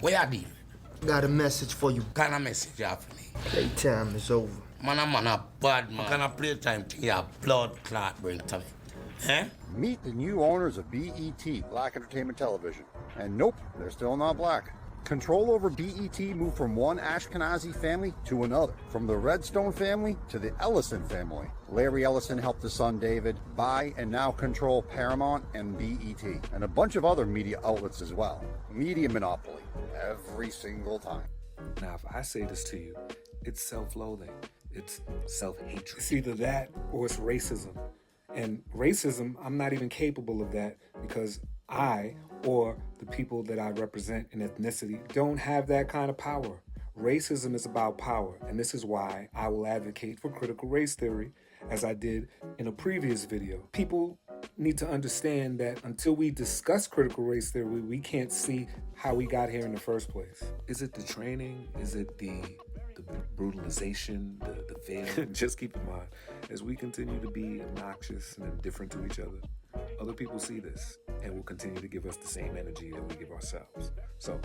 What you deal? Got a message for you. What kind of message you have for me? Playtime is over. Man, a bad man. What kind of playtime thing you have blood clot bring to me? Eh? Meet the new owners of BET, Black Entertainment Television. And nope, they're still not black. Control over BET moved from one Ashkenazi family to another, from the Redstone family to the Ellison family. Larry Ellison helped his son David buy and now control Paramount and BET, and a bunch of other media outlets as well. Media monopoly, every single time. Now, if I say this to you, it's self-loathing, it's self-hatred. It's either that or it's racism. And racism, I'm not even capable of that because I, or the people that I represent in ethnicity, don't have that kind of power. Racism is about power, and this is why I will advocate for critical race theory, as I did in a previous video. People need to understand that until we discuss critical race theory, we can't see how we got here in the first place. Is it the training? Is it the brutalization, the veil? Just keep in mind, as we continue to be obnoxious and indifferent to each other, other people see this and will continue to give us the same energy that we give ourselves. So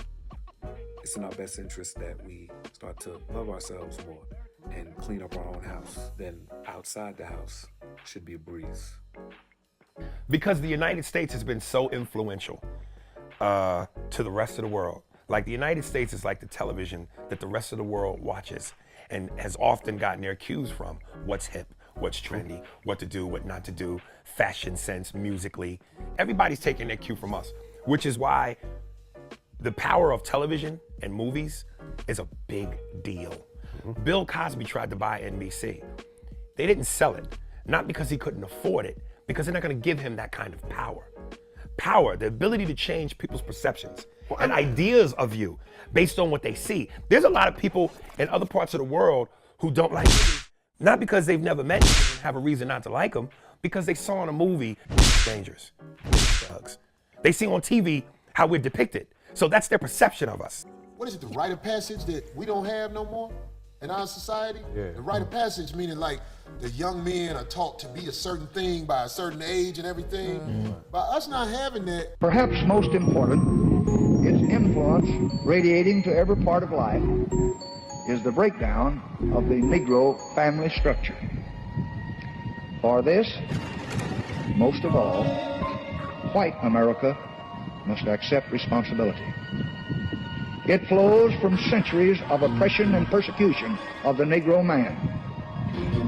it's in our best interest that we start to love ourselves more and clean up our own house. Then outside the house should be a breeze. Because the United States has been so influential to the rest of the world. Like the United States is like the television that the rest of the world watches and has often gotten their cues from. What's hip, what's trendy, what to do, what not to do, fashion sense, musically. Everybody's taking their cue from us, which is why the power of television and movies is a big deal. Bill Cosby tried to buy NBC. They didn't sell it, not because he couldn't afford it, because they're not gonna give him that kind of power. Power, the ability to change people's perceptions and ideas of you based on what they see. There's a lot of people in other parts of the world who don't like niggas, not because they've never met niggas and have a reason not to like them, because they saw in a movie, dangerous, thugs. They see on TV how we're depicted. So that's their perception of us. What is it, the rite of passage that we don't have no more in our society? Yeah. The rite of passage meaning like the young men are taught to be a certain thing by a certain age and everything. By us not having that. Perhaps most important, its influence radiating to every part of life is the breakdown of the Negro family structure. For this, most of all, white America must accept responsibility. It flows from centuries of oppression and persecution of the Negro man.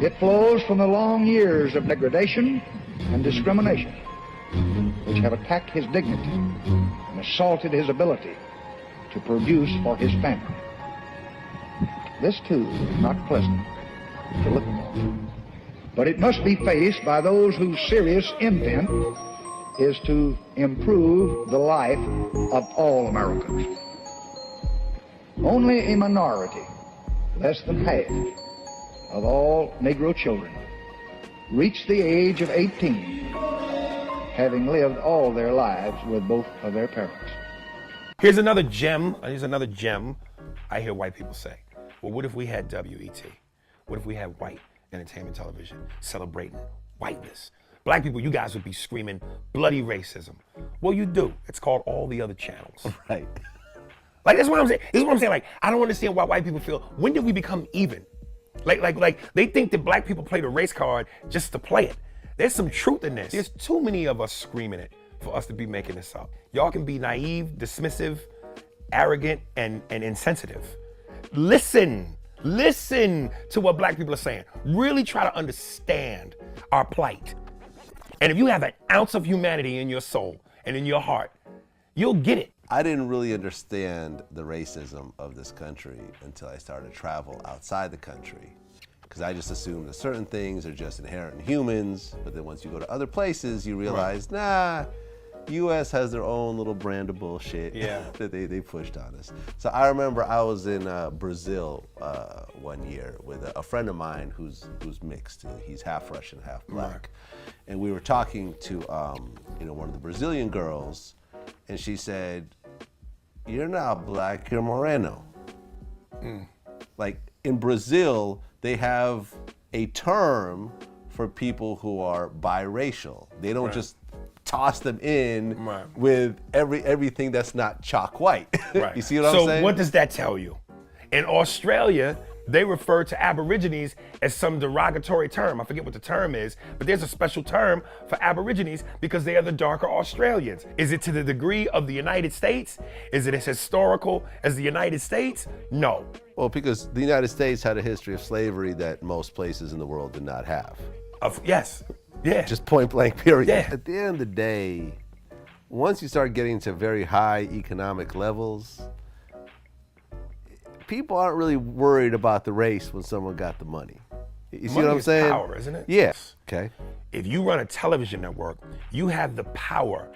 It flows from the long years of degradation and discrimination, which have attacked his dignity and assaulted his ability to produce for his family. This, too, is not pleasant to look upon, but it must be faced by those whose serious intent is to improve the life of all Americans. Only a minority, less than half, of all Negro children reach the age of 18, having lived all their lives with both of their parents. Here's another gem I hear white people say. Well, what if we had WET? What if we had white entertainment television celebrating whiteness? Black people, you guys would be screaming bloody racism. Well, you do. It's called all the other channels. Right. Like, that's what I'm saying. This is what I'm saying. Like, I don't understand why white people feel, when did we become even? Like they think that black people play the race card just to play it. There's some truth in this. There's too many of us screaming it for us to be making this up. Y'all can be naive, dismissive, arrogant, and insensitive. Listen to what black people are saying. Really try to understand our plight. And if you have an ounce of humanity in your soul and in your heart, you'll get it. I didn't really understand the racism of this country until I started to travel outside the country. Because I just assumed that certain things are just inherent in humans, but then once you go to other places, you realize, nah, US has their own little brand of bullshit that they pushed on us. So I remember I was in Brazil one year with a friend of mine who's mixed. He's half Russian, half black. And we were talking to one of the Brazilian girls, and she said, "You're not black, you're moreno." Like in Brazil, they have a term for people who are biracial. They don't just toss them in Right. with everything that's not chalk white. Right. You see what I'm saying? So what does that tell you? In Australia, they refer to Aborigines as some derogatory term. I forget what the term is, but there's a special term for Aborigines because they are the darker Australians. Is it to the degree of the United States? Is it as historical as the United States? No. Well, because the United States had a history of slavery that most places in the world did not have. Yes. Yeah. Just point blank, period. Yeah. At the end of the day, once you start getting to very high economic levels, people aren't really worried about the race when someone got the money. You see Money what I'm is saying? power, isn't it? Yes. Okay. If you run a television network, you have the power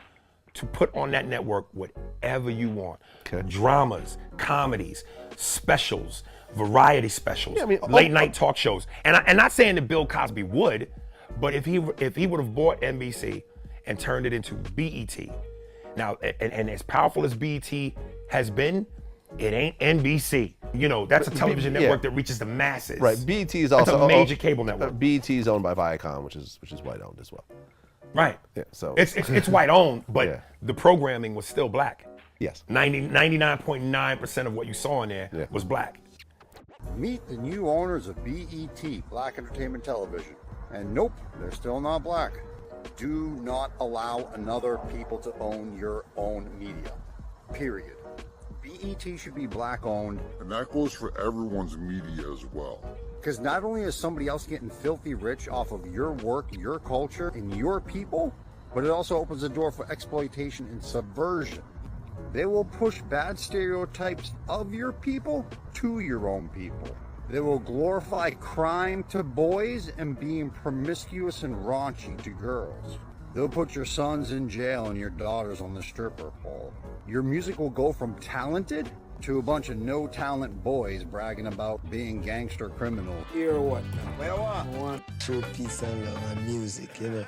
to put on that network whatever you want. Okay. Dramas, comedies, specials, variety specials, Yeah, I mean, late night talk shows. And I'm not saying that Bill Cosby would, but if he would have bought NBC and turned it into BET. Now, and as powerful as BET has been, it ain't NBC. You know, that's a television network that reaches the masses. Right. BET is also that's a major cable network. BET is owned by Viacom, which is white owned as well. Right. Yeah. So it's white owned, but Yeah. the programming was still black. yes. 99.9% of what you saw in there was black. Meet the new owners of BET, Black Entertainment Television. And nope, they're still not black. Do not allow another people to own your own media. Period. BET should be black owned. And that goes for everyone's media as well. Because not only is somebody else getting filthy rich off of your work, your culture, and your people, but it also opens the door for exploitation and subversion. They will push bad stereotypes of your people to your own people. They will glorify crime to boys and being promiscuous and raunchy to girls. They'll put your sons in jail and your daughters on the stripper pole. Your music will go from talented to a bunch of no-talent boys bragging about being gangster criminals. Hear what now? Well, I want true peace and love and music, you know.